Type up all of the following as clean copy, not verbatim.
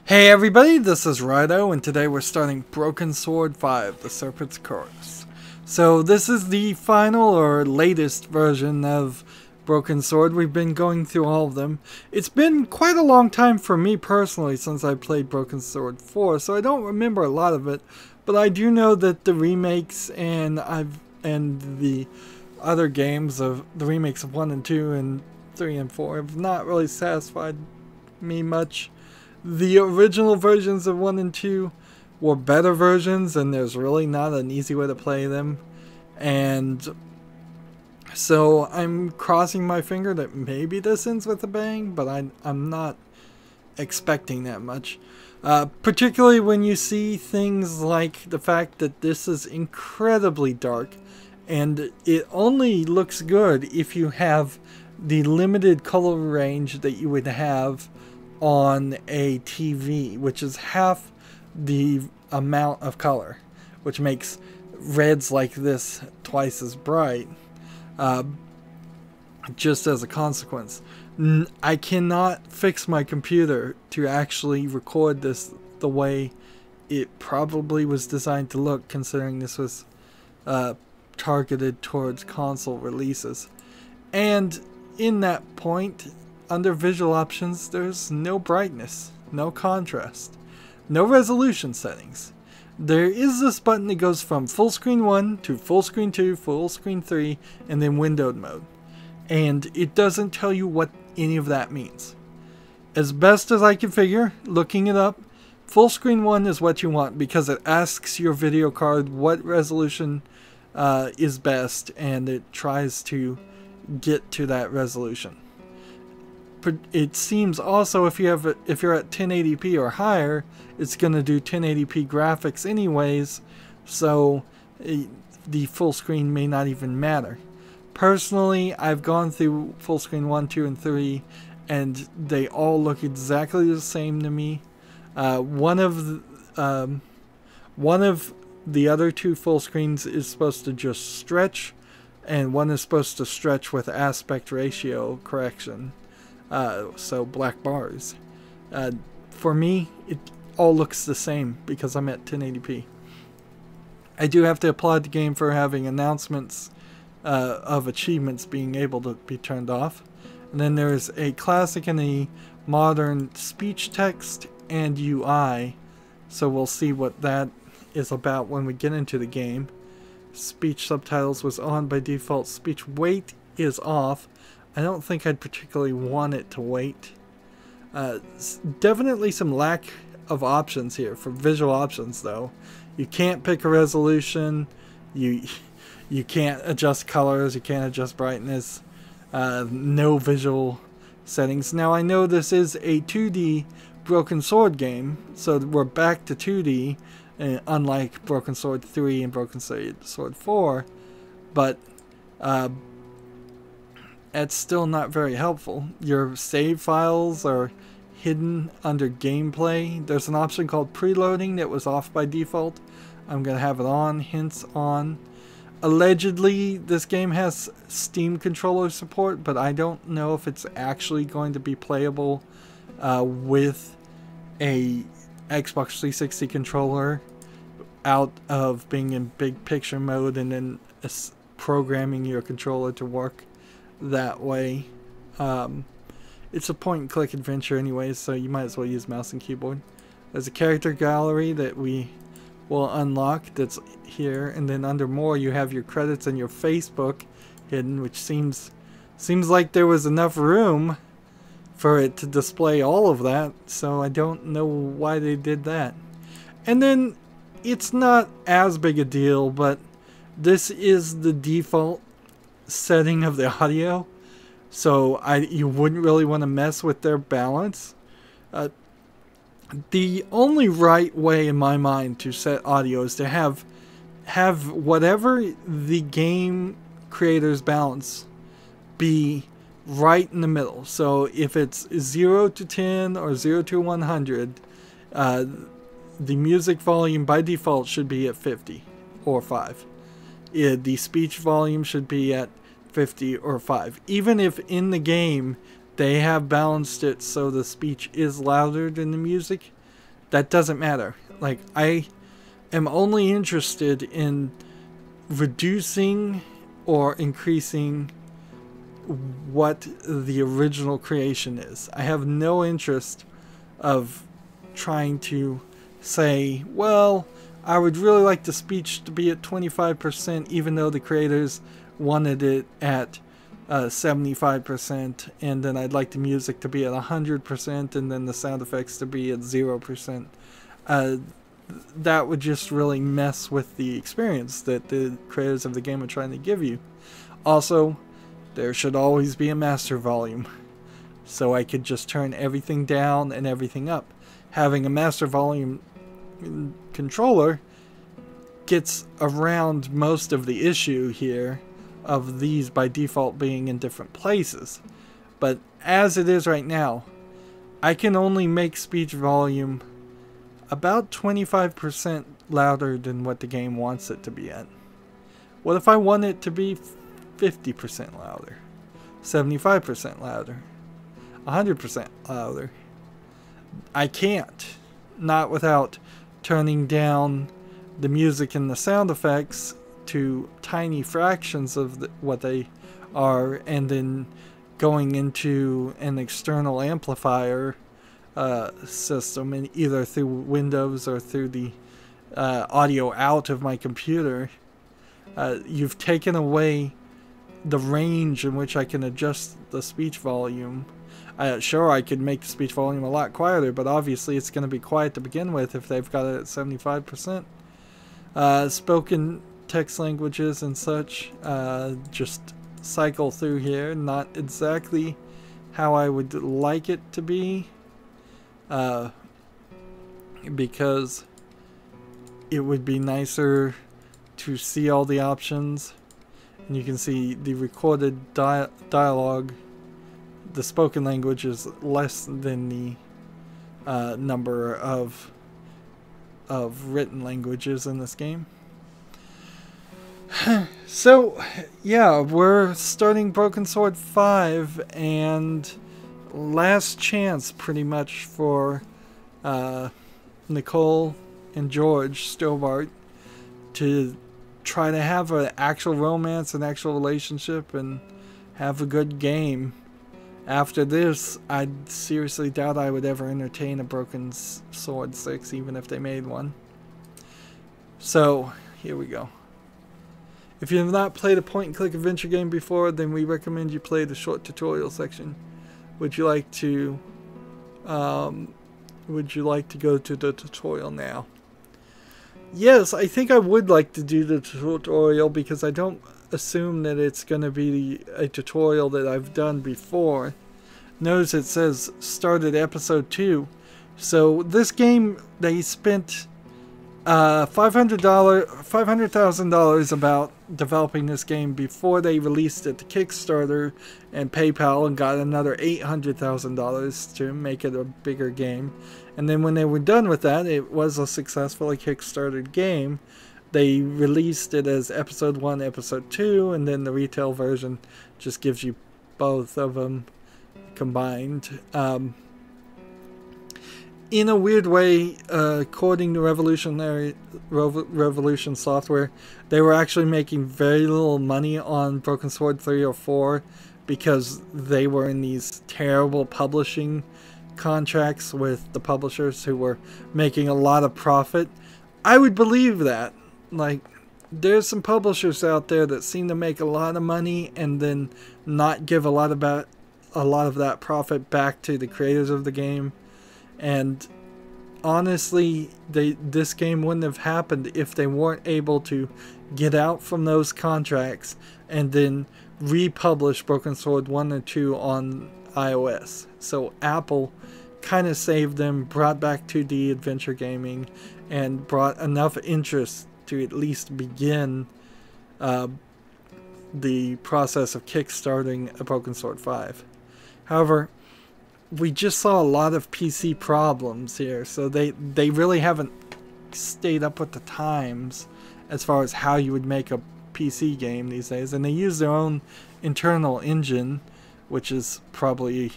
Hey everybody, this is Rydo, and today we're starting Broken Sword 5, the Serpent's Chorus. So this is the final or latest version of Broken Sword. We've been going through all of them. It's been quite a long time for me personally since I played Broken Sword 4, so I don't remember a lot of it, but I do know that the remakes and the other games of the remakes of 1 and 2 and 3 and 4 have not really satisfied me much. The original versions of 1 and 2 were better versions, and there's really not an easy way to play them. And so I'm crossing my finger that maybe this ends with a bang, but I'm not expecting that much. Particularly when you see things like the fact that this is incredibly dark, and it only looks good if you have the limited color range that you would have on a TV, which is half the amount of color, which makes reds like this twice as bright, just as a consequence. I cannot fix my computer to actually record this the way it probably was designed to look, considering this was targeted towards console releases. And in that point, under visual options, there's no brightness, no contrast, no resolution settings. There is this button that goes from full screen 1 to full screen 2, full screen 3, and then windowed mode. And it doesn't tell you what any of that means. As best as I can figure, looking it up, full screen 1 is what you want because it asks your video card what resolution is best, and it tries to get to that resolution. It seems also if you're at 1080p or higher, it's going to do 1080p graphics anyways, so the full screen may not even matter. Personally, I've gone through full screen 1, 2, and 3, and they all look exactly the same to me. One of the other two full screens is supposed to just stretch, and one is supposed to stretch with aspect ratio correction. So black bars. For me, it all looks the same because I'm at 1080p. I do have to applaud the game for having announcements of achievements being able to be turned off. And then there's a classic and a modern speech text and UI. So we'll see what that is about when we get into the game. Speech subtitles was on by default. Speech weight is off. I don't think I'd particularly want it to wait. Definitely some lack of options here for visual options, though. You can't pick a resolution. You can't adjust colors. You can't adjust brightness. No visual settings. Now I know this is a 2D Broken Sword game, so we're back to 2D, unlike Broken Sword 3 and Broken Sword 4, but it's still not very helpful. Your save files are hidden under gameplay. There's an option called preloading that was off by default. I'm going to have it on, hence on. Allegedly, this game has Steam controller support, but I don't know if it's actually going to be playable with a Xbox 360 controller out of being in big picture mode and then programming your controller to work that way. It's a point and click adventure anyways, so you might as well use mouse and keyboard. There's a character gallery that we will unlock that's here, and then under more you have your credits and your Facebook hidden, which seems like there was enough room for it to display all of that, so I don't know why they did that. And then it's not as big a deal, but this is the default setting of the audio, so you wouldn't really want to mess with their balance. The only right way in my mind to set audio is to have whatever the game creator's balance be right in the middle. So if it's 0 to 10 or 0 to 100, the music volume by default should be at 50 or 5. The speech volume should be at 50 or 5. Even if in the game they have balanced it so the speech is louder than the music, that doesn't matter. Like, I am only interested in reducing or increasing what the original creation is. I have no interest of trying to say, well, I would really like the speech to be at 25%, even though the creators wanted it at 75%, and then I'd like the music to be at 100%, and then the sound effects to be at 0%. That would just really mess with the experience that the creators of the game are trying to give you. Also, there should always be a master volume, so I could just turn everything down and everything up. Having a master volume controller gets around most of the issue here of these by default being in different places. But as it is right now, I can only make speech volume about 25% louder than what the game wants it to be at. What if I want it to be 50% louder, 75% louder, 100% louder? I can't. Not without turning down the music and the sound effects to tiny fractions of what they are, and then going into an external amplifier system, and either through Windows or through the audio out of my computer. You've taken away the range in which I can adjust the speech volume. Sure, I could make the speech volume a lot quieter, but obviously it's going to be quiet to begin with if they've got it at 75%. Spoken text languages and such just cycle through here. Not exactly how I would like it to be, because it would be nicer to see all the options. And you can see the recorded dialogue. The spoken language is less than the number of written languages in this game. So, yeah, we're starting Broken Sword 5, and last chance pretty much for Nico and George Stobbart to try to have an actual romance, an actual relationship, and have a good game. After this, I seriously doubt I would ever entertain a Broken Sword 6, even if they made one. So, here we go. If you have not played a point-and-click adventure game before, then we recommend you play the short tutorial section. Would you like to go to the tutorial now? Yes, I think I would like to do the tutorial, because I don't assume that it's going to be a tutorial that I've done before. Notice it says started episode 2. So this game, they spent $500,000 about developing this game before they released it to Kickstarter and PayPal, and got another $800,000 to make it a bigger game. And then when they were done with that, it was a successfully Kickstarted game. They released it as episode 1, episode 2, and then the retail version just gives you both of them combined. In a weird way, according to Revolution Software, they were actually making very little money on Broken Sword 3 or 4 because they were in these terrible publishing contracts with the publishers who were making a lot of profit. I would believe that. Like, there's some publishers out there that seem to make a lot of money and then not give a lot of that profit back to the creators of the game. And honestly, this game wouldn't have happened if they weren't able to get out from those contracts and then republish Broken Sword 1 and 2 on iOS. So Apple kind of saved them, brought back 2D adventure gaming, and brought enough interest to at least begin the process of kickstarting a Broken Sword 5. However, we just saw a lot of PC problems here, so they really haven't stayed up with the times as far as how you would make a PC game these days, and they use their own internal engine, which is probably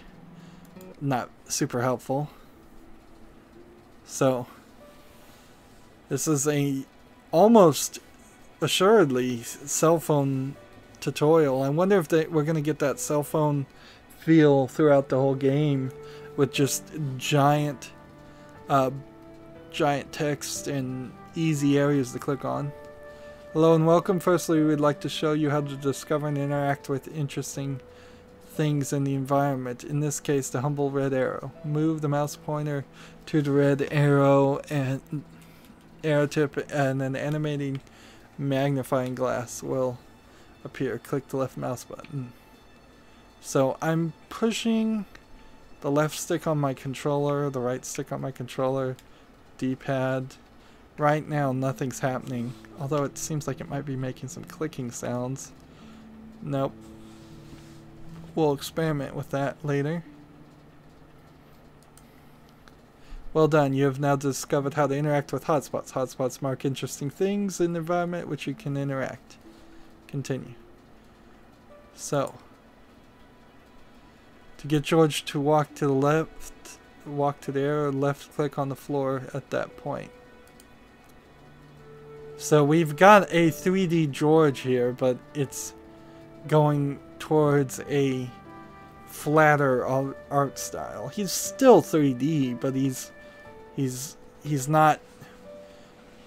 not super helpful. So this is a almost assuredly cell phone tutorial. I wonder if we're going to get that cell phone feel throughout the whole game with just giant text and easy areas to click on. Hello and welcome. Firstly, we would like to show you how to discover and interact with interesting things in the environment. In this case, the humble red arrow. Move the mouse pointer to the red arrow and arrow tip, and an animating magnifying glass will appear. Click the left mouse button. So I'm pushing the left stick on my controller, the right stick on my controller, D-pad. Right now nothing's happening, although it seems like it might be making some clicking sounds. Nope. We'll experiment with that later. Well done, you have now discovered how to interact with hotspots. Hotspots mark interesting things in the environment which you can interact. Continue. So, to get George to walk to the left, walk to the arrow, left click on the floor at that point. So we've got a 3D George here, but it's going towards a flatter art style. He's still 3D, but he's not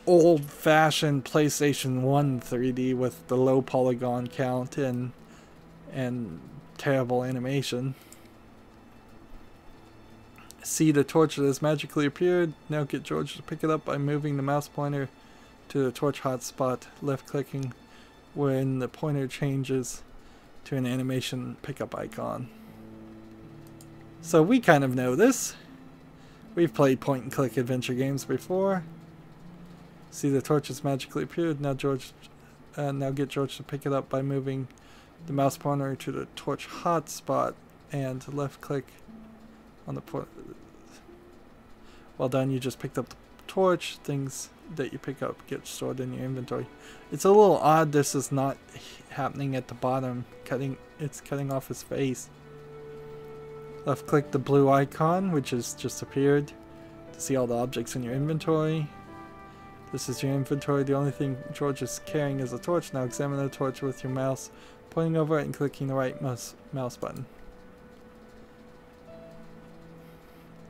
old-fashioned PlayStation 1 3D with the low polygon count and terrible animation. See the torch that has magically appeared. Now get George to pick it up by moving the mouse pointer to the torch hotspot, left clicking when the pointer changes to an animation pickup icon. So we kind of know this. We've played point and click adventure games before. See the torch has magically appeared. Now get George to pick it up by moving the mouse pointer to the torch hotspot and left click on the port. Well done, you just picked up the torch. Things that you pick up get stored in your inventory. It's a little odd this is not happening at the bottom. It's cutting off his face. Left click the blue icon, which has just appeared, to see all the objects in your inventory. This is your inventory. The only thing George is carrying is a torch. Now examine the torch with your mouse, pointing over it and clicking the right mouse button.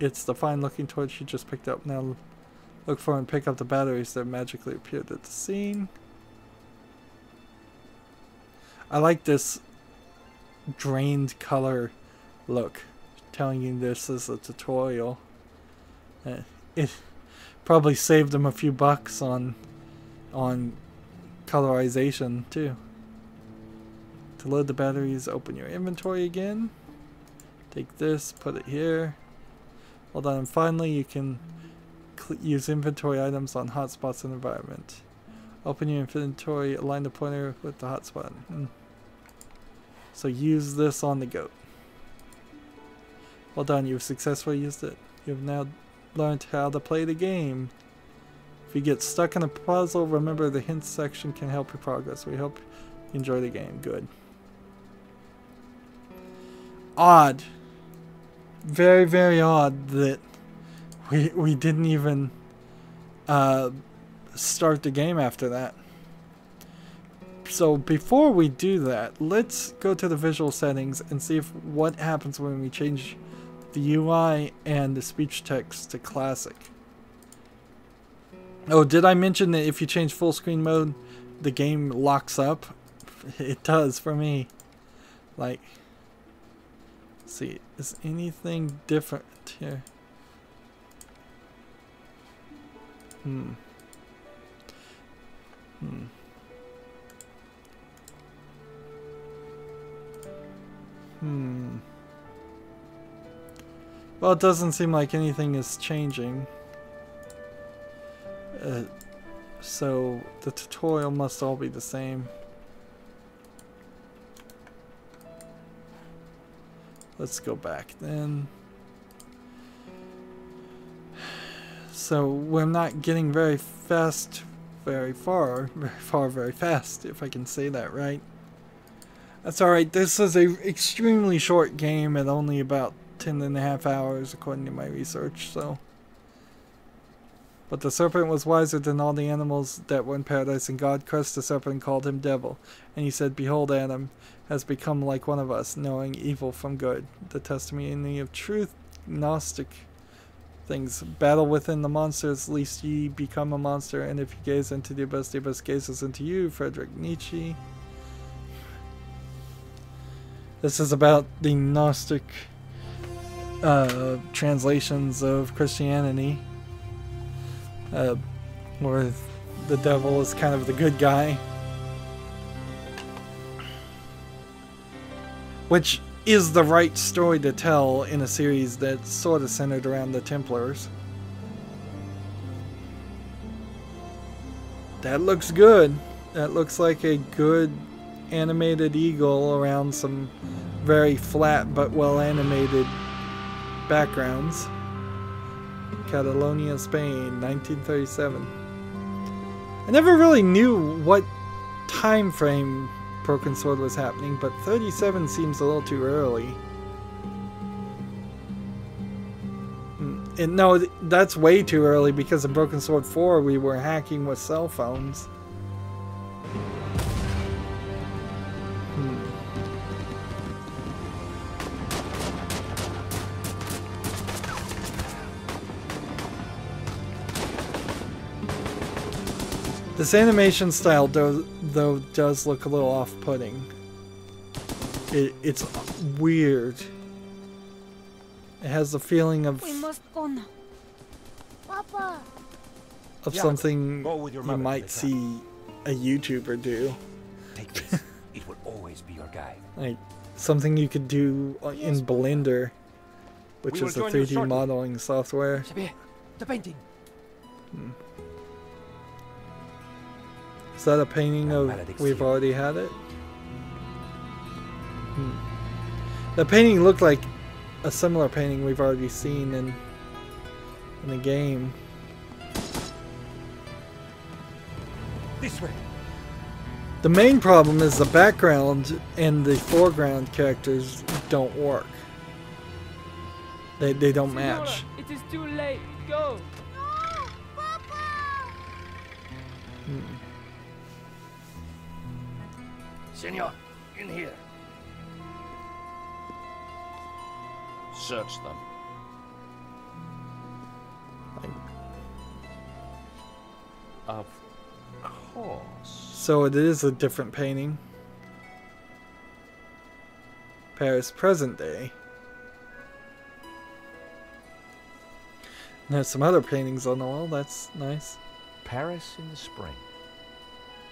It's the fine looking torch you just picked up. Now look for and pick up the batteries that magically appeared at the scene. I like this drained color look, telling you this is a tutorial. It probably saved them a few bucks on colorization too. To load the batteries, open your inventory again. Take this, put it here. Hold on, and finally you can use inventory items on hotspots in the environment. Open your inventory, align the pointer with the hotspot. So use this on the goat. Well done, you've successfully used it. You've now learned how to play the game. If you get stuck in a puzzle, remember the hints section can help your progress. We hope you enjoy the game. Good. Odd. Very, very odd that we didn't even start the game after that. So before we do that, let's go to the visual settings and see what happens when we change the UI and the speech text to classic. Oh, did I mention that if you change full screen mode, the game locks up? It does for me. Like, let's see, is anything different here? Well, it doesn't seem like anything is changing. So the tutorial must all be the same. Let's go back then. So we're not getting very fast, very far, very fast, if I can say that right. That's alright, this is a extremely short game at only about 10.5 hours according to my research, so But the serpent was wiser than all the animals that were in paradise, and God cursed the serpent and called him devil. And he said, Behold, Adam has become like one of us, knowing evil from good. The testimony of truth, Gnostic things. Battle within the monsters, lest ye become a monster, and if you gaze into the abyss gazes into you. Friedrich Nietzsche. This is about the Gnostic translations of Christianity, where the devil is kind of the good guy, which is the right story to tell in a series that's sort of centered around the Templars. That looks good. That looks like a good animated eagle around some very flat but well animated backgrounds. Catalonia, Spain, 1937. I never really knew what time frame Broken Sword was happening, but 37 seems a little too early. And no, that's way too early, because in Broken Sword 4 we were hacking with cell phones. This animation style, though, does look a little off-putting. It's weird. It has the feeling of... We must go now. Papa. Of something you might see a YouTuber do. Take this. It will always be your guide. Like, something you could do in Blender, which is the 3D modeling software. The painting. Is that a painting of We've Already Had It? The painting looked like a similar painting we've already seen in the game. This way. The main problem is the background and the foreground characters don't work. They don't match. It is too late. Go. No, Papa. Senor, in here. Search them. Of course. So it is a different painting. Paris present day. And there's some other paintings on the wall. That's nice. Paris in the spring.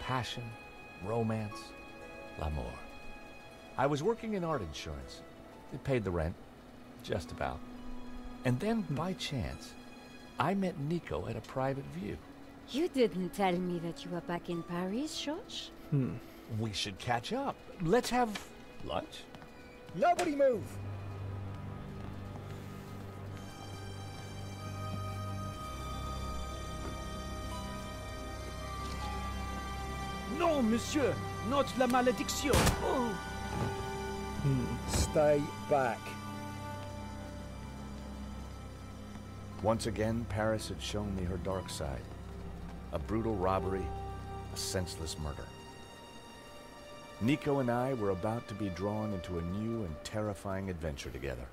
Passion, romance, l'amour. I was working in art insurance. It paid the rent. Just about. And then, by chance, I met Nico at a private view. You didn't tell me that you were back in Paris, George? We should catch up. Let's have lunch. Nobody move! No, monsieur. Not la malédiction. Oh. Stay back. Once again, Paris had shown me her dark side. A brutal robbery, a senseless murder. Nico and I were about to be drawn into a new and terrifying adventure together.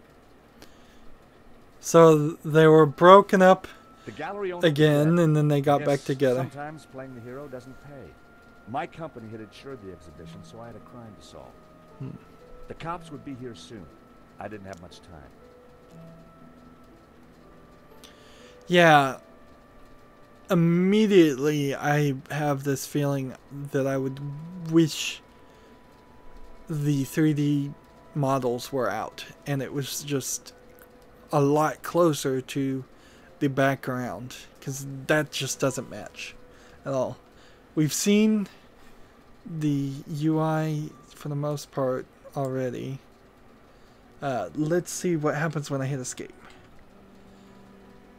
So they were broken up The gallery again, and then they got Yes, back together. Sometimes playing the hero doesn't pay. My company had insured the exhibition, so I had a crime to solve. The cops would be here soon. I didn't have much time. Yeah. Immediately I have this feeling that I would wish the 3D models were out and it was just a lot closer to the background, because that just doesn't match at all. We've seen the UI for the most part already. Let's see what happens when I hit escape.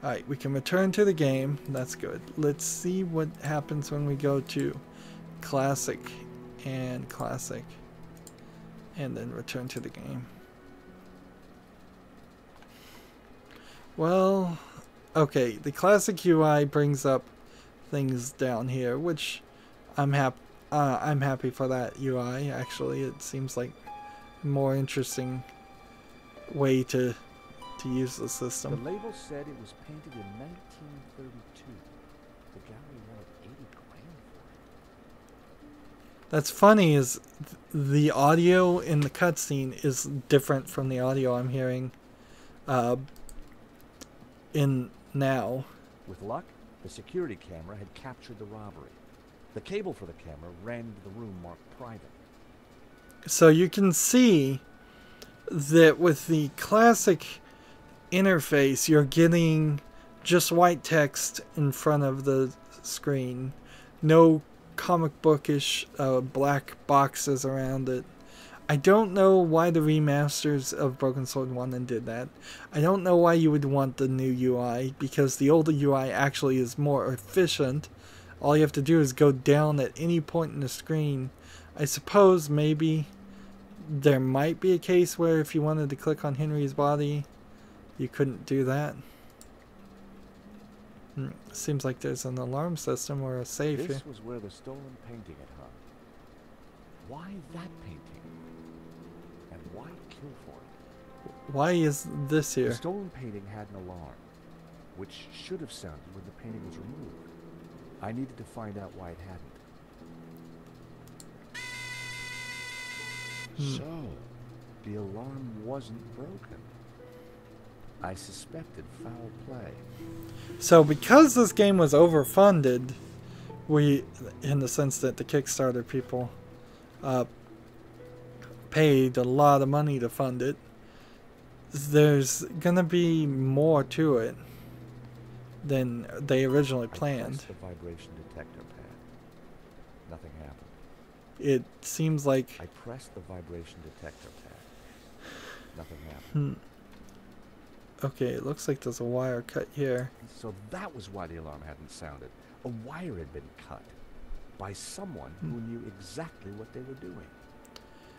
Alright, we can return to the game. That's good. Let's see what happens when we go to classic and classic. And then return to the game. Well, Okay, the classic UI brings up things down here, which I'm happy for that UI. Actually, it seems like a more interesting way to use the system. The label said it was painted in 1932. The gallery wanted 80 grand for it. That's funny is the audio in the cutscene is different from the audio I'm hearing in now. With luck, the security camera had captured the robbery. The cable for the camera ran into the room marked private. So you can see that with the classic interface, you're getting just white text in front of the screen. No comic bookish black boxes around it. I don't know why the remasters of Broken Sword 1 did that. I don't know why you would want the new UI, because the older UI actually is more efficient. All you have to do is go down at any point in the screen. I suppose maybe there might be a case where if you wanted to click on Henry's body, you couldn't do that. Seems like there's an alarm system or a safe here. This was where the stolen painting had hung. Why that painting? And why kill for it? Why is this here? The stolen painting had an alarm, which should have sounded when the painting was removed. I needed to find out why it hadn't. So, the alarm wasn't broken. I suspected foul play. So because this game was overfunded, in the sense that the Kickstarter people paid a lot of money to fund it, there's gonna be more to it than they originally planned. I pressed the vibration detector pad. Nothing happened. It seems like I pressed the vibration detector pad. Nothing happened. Okay, it looks like there's a wire cut here. So that was why the alarm hadn't sounded. A wire had been cut by someone who knew exactly what they were doing.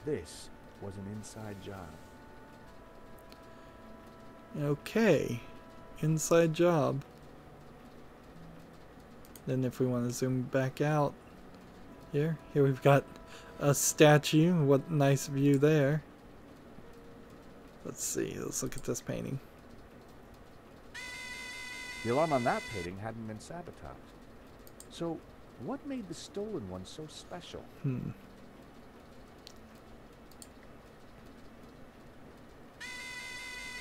This was an inside job. Okay, inside job. Then if we want to zoom back out, here we've got a statue. What nice view there. Let's see, let's look at this painting. The alarm on that painting hadn't been sabotaged. So, what made the stolen one so special?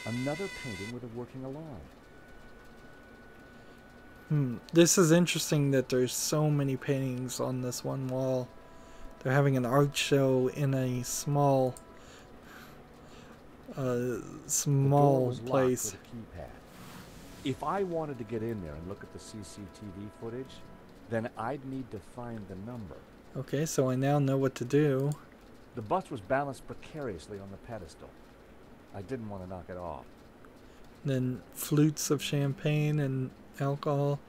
Another painting with a working alarm. This is interesting that there's so many paintings on this one wall. They're having an art show in a small place. With a keypad. If I wanted to get in there and look at the CCTV footage, then I'd need to find the number. Okay, so I now know what to do. The bus was balanced precariously on the pedestal. I didn't want to knock it off. Then flutes of champagne and alcohol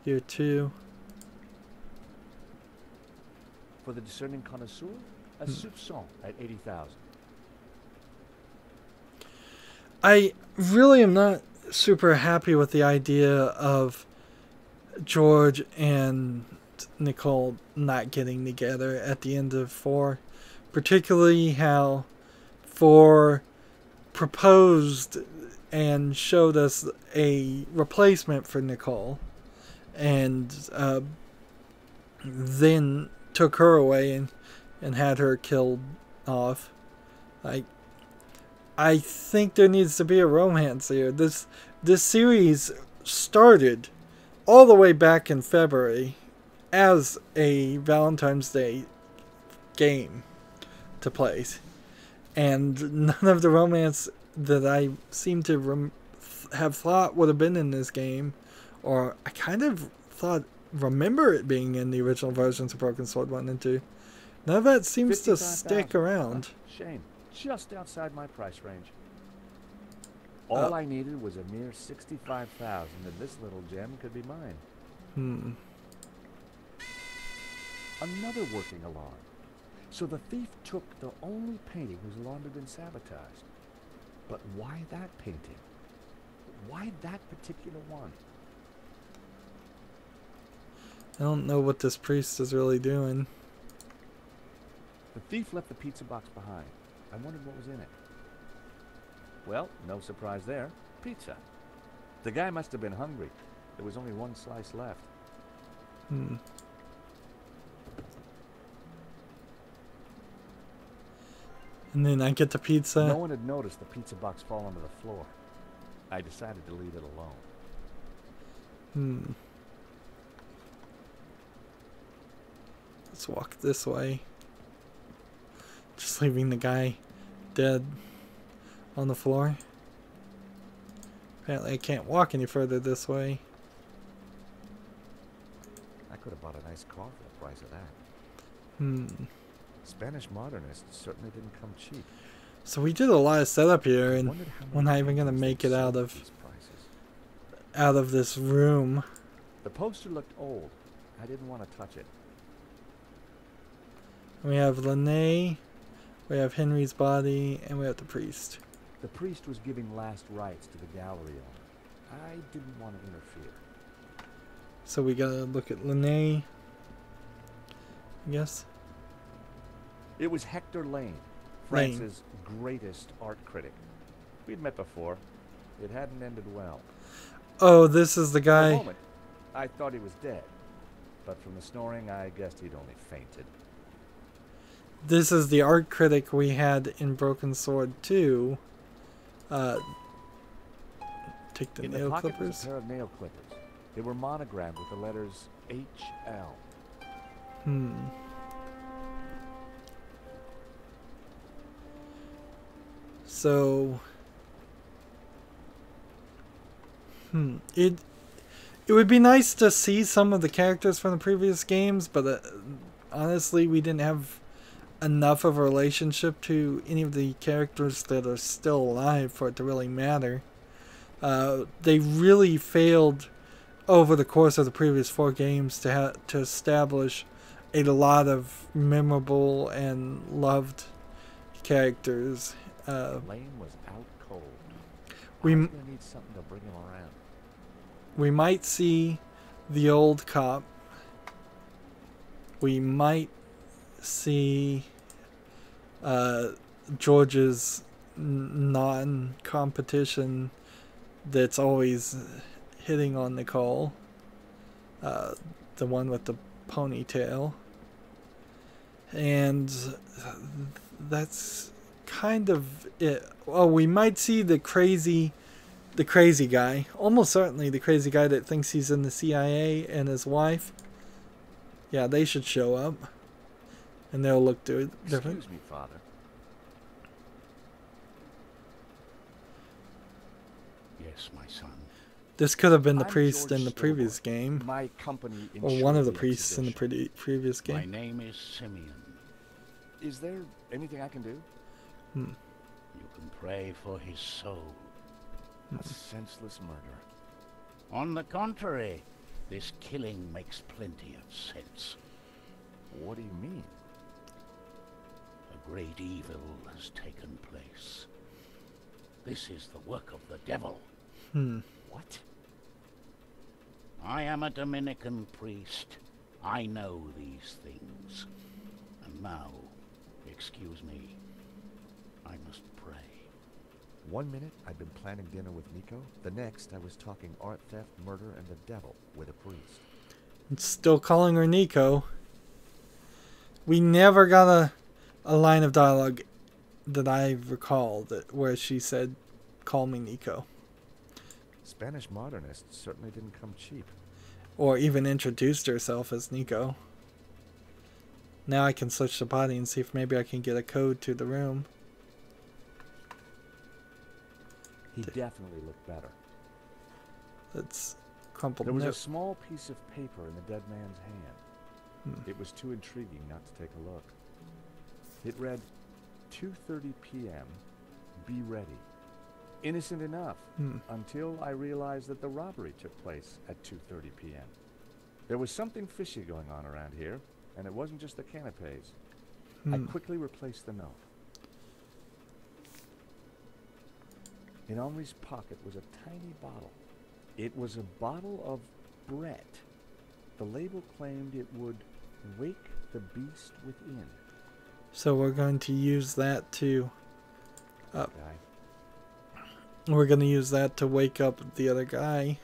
here too. For the discerning connoisseur, a soupçon at 80,000. I really am not super happy with the idea of George and Nicole not getting together at the end of 4. Particularly how 4 proposed and showed us a replacement for Nicole, and then took her away and had her killed off. I think there needs to be a romance here. This series started all the way back in February as a Valentine's Day game to play, and none of the romance that I seem to have thought would have been in this game, or I kind of remember it being in the original versions of Broken Sword 1 and 2. None of that seems to stick around. Shame. Just outside my price range. All I needed was a mere 65,000, and this little gem could be mine. Another working alarm. So the thief took the only painting whose alarm had been sabotaged. But why that painting? Why that particular one? I don't know what this priest is really doing. The thief left the pizza box behind. I wondered what was in it. Well, no surprise there. Pizza. The guy must have been hungry. There was only one slice left. Hmm. And then I get the pizza. No one had noticed the pizza box fall onto the floor. I decided to leave it alone. Hmm. Let's walk this way. Just leaving the guy dead on the floor. Apparently I can't walk any further this way. I could have bought a nice car for the price of that. Hmm. Spanish modernists certainly didn't come cheap. So we did a lot of setup here, and Wondered how we're many not even gonna things make they'd it sold out at of these prices. this room. The poster looked old. I didn't want to touch it. We have Lene, we have Henry's body, and we have the priest. The priest was giving last rites to the gallery owner. I didn't want to interfere. So we gotta look at Lene, I guess. It was Hector Lane, France's greatest art critic. We'd met before. It hadn't ended well. Oh, this is the For a guy. moment, I thought he was dead. But from the snoring, I guessed he'd only fainted. This is the art critic we had in Broken Sword 2. Take the In nail the pocket was clippers. a pair of nail clippers. They were monogrammed with the letters HL. Hmm. So, it would be nice to see some of the characters from the previous games, but honestly, we didn't have enough of a relationship to any of the characters that are still alive for it to really matter. They really failed over the course of the previous 4 games to establish a lot of memorable and loved characters. Lane was out cold. We I was gonna need something to bring him around. We might see the old cop. We might see George's non-competition that's always hitting on Nicole. The one with the ponytail. And that's kind of it. Oh, we might see the crazy guy. Almost certainly the crazy guy that thinks he's in the CIA, and his wife. Yeah, they should show up. And they'll look different. Excuse me, Father. Yes, my son. This could have been the I'm priest George in the previous Stobbart. game. My company Or one of the insured priests in the exhibition. previous My game. name is Simeon. Is there anything I can do? Hmm. You can pray for his soul. A senseless murder. On the contrary, this killing makes plenty of sense. What do you mean? A great evil has taken place. This is the work of the devil. Hmm. What? I am a Dominican priest. I know these things. And now, excuse me, I must pray. 1 minute I'd been planning dinner with Nico. The next I was talking art theft, murder, and the devil with a priest. It's still calling her Nico. We never got a line of dialogue that I recall where she said, "Call me Nico." Spanish modernists certainly didn't come cheap. Or even introduced herself as Nico. Now I can search the body and see if maybe I can get a code to the room. He definitely looked better. That's crumpled There was a note. small piece of paper in the dead man's hand. It was too intriguing not to take a look. It read, 2:30 p.m. Be ready. Innocent enough, until I realized that the robbery took place at 2:30 p.m. There was something fishy going on around here, and it wasn't just the canapes. I quickly replaced the note. In Henri's pocket was a tiny bottle. It was a bottle of Brett. The label claimed it would wake the beast within. So we're going to use that to... Guy. We're going to use that to wake up the other guy.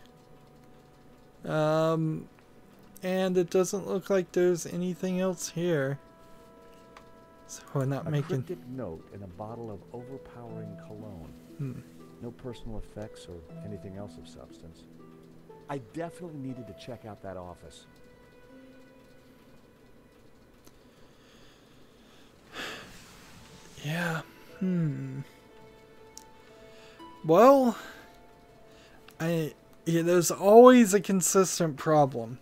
And it doesn't look like there's anything else here. So we're not making... A cryptic note in a bottle of overpowering cologne. No personal effects or anything else of substance. I definitely needed to check out that office. Yeah. Well, there's always a consistent problem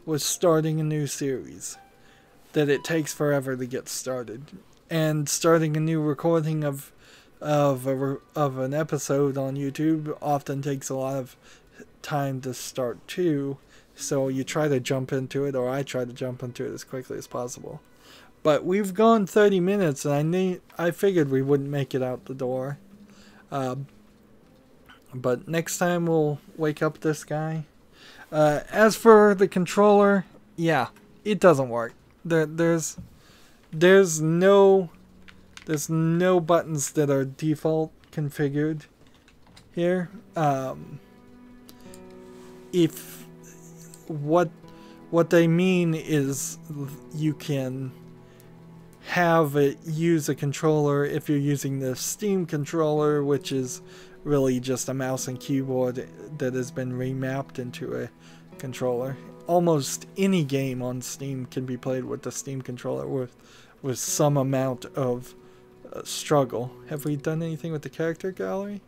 with starting a new series, that it takes forever to get started, and starting a new recording of an episode on YouTube often takes a lot of time to start too. So you try to jump into it, or I try to jump into it as quickly as possible. But we've gone 30 minutes, and I figured we wouldn't make it out the door. But next time we'll wake up this guy. As for the controller, yeah, it doesn't work. There's no buttons that are default configured here. If what they mean is you can have it use a controller if you're using the Steam controller, which is really just a mouse and keyboard that has been remapped into a controller. Almost any game on Steam can be played with the Steam controller with some amount of struggle. Have we done anything with the character gallery?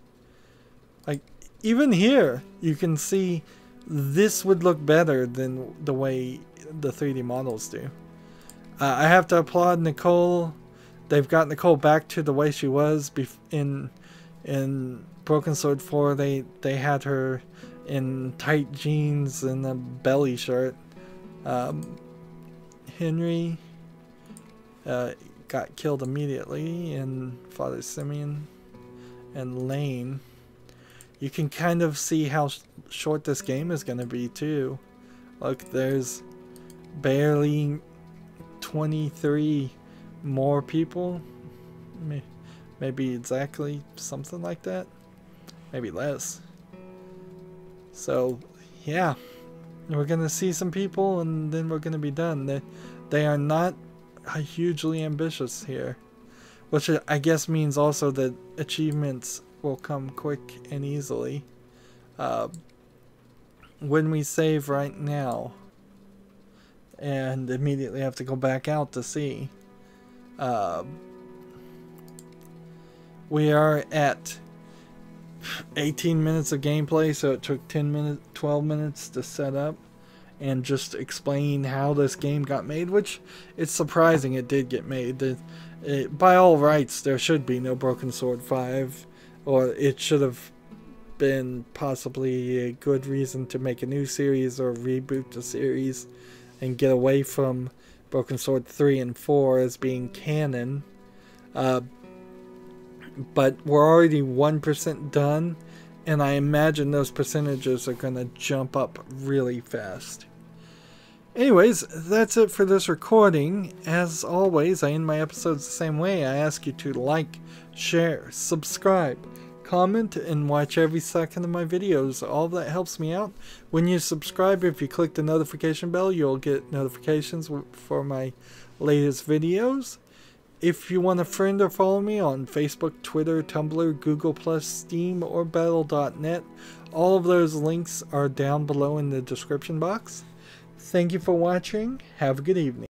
Like, even here you can see this would look better than the way the 3D models do. I have to applaud Nicole. They've got Nicole back to the way she was in Broken Sword 4. They had her in tight jeans and a belly shirt. Henry got killed immediately, and Father Simeon and Lane. You can kind of see how short this game is going to be too. Look, there's barely 23 more people. Maybe exactly something like that. Maybe less. So, yeah. We're going to see some people, and then we're going to be done. They are not hugely ambitious here. Which I guess means also that achievements will come quick and easily. When we save right now, and immediately have to go back out to see, we are at 18 minutes of gameplay, so it took 12 minutes to set up and just explain how this game got made, which it's surprising it did get made. By all rights, there should be no Broken Sword 5, or it should have been possibly a good reason to make a new series or reboot the series and get away from Broken Sword 3 and 4 as being canon. But we're already 1% done, and I imagine those percentages are going to jump up really fast. Anyways, that's it for this recording. As always, I end my episodes the same way. I ask you to like, share, subscribe, comment, and watch every second of my videos. All that helps me out. When you subscribe, if you click the notification bell, you'll get notifications for my latest videos. If you want to friend or follow me on Facebook, Twitter, Tumblr, Google+, Steam, or Battle.net, all of those links are down below in the description box. Thank you for watching. Have a good evening.